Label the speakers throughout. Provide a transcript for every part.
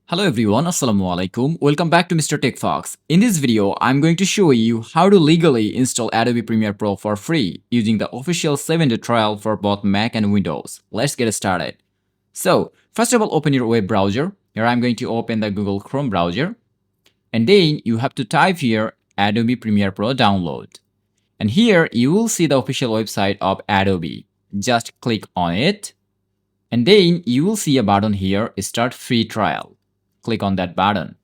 Speaker 1: Hello everyone, Assalamu alaikum. Welcome back to Mr. TechFox. In this video, I'm going to show you how to legally install Adobe Premiere Pro for free using the official 7-day trial for both Mac and Windows. Let's get started. So, first of all, open your web browser. Here I'm going to open the Google Chrome browser. And then you have to type here Adobe Premiere Pro download. And here you will see the official website of Adobe. Just click on it. And then you will see a button here, Start Free Trial. Click on that button.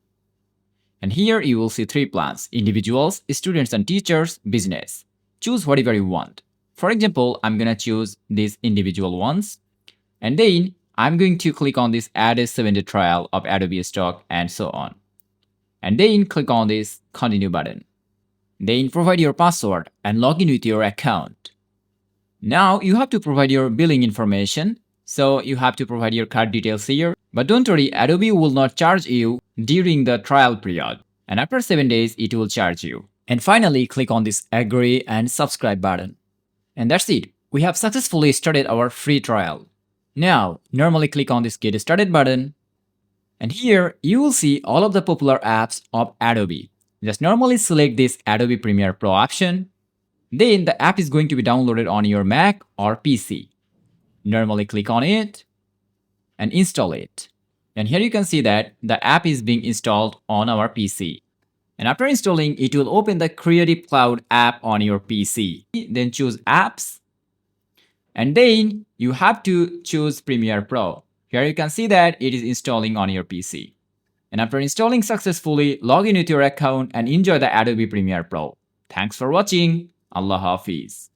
Speaker 1: And here you will see 3 plans: individuals, students and teachers, business. Choose whatever you want. For example, I'm gonna choose these individual ones. And then I'm going to click on this add a 7-day trial of Adobe stock and so on. And then click on this continue button. Then provide your password and log in with your account. Now you have to provide your billing information. So you have to provide your card details here. But don't worry, Adobe will not charge you during the trial period. And after 7 days, it will charge you. And finally, click on this agree and subscribe button. And that's it. We have successfully started our free trial. Now, normally click on this get started button. And here you will see all of the popular apps of Adobe. Just normally select this Adobe Premiere Pro option. Then the app is going to be downloaded on your Mac or PC. Normally click on it and install it. And here you can see that the app is being installed on our PC. And after installing, it will open the Creative Cloud app on your PC. Then choose Apps. And then you have to choose Premiere Pro. Here you can see that it is installing on your PC. And after installing successfully, log in with your account and enjoy the Adobe Premiere Pro. Thanks for watching. Allah Hafiz.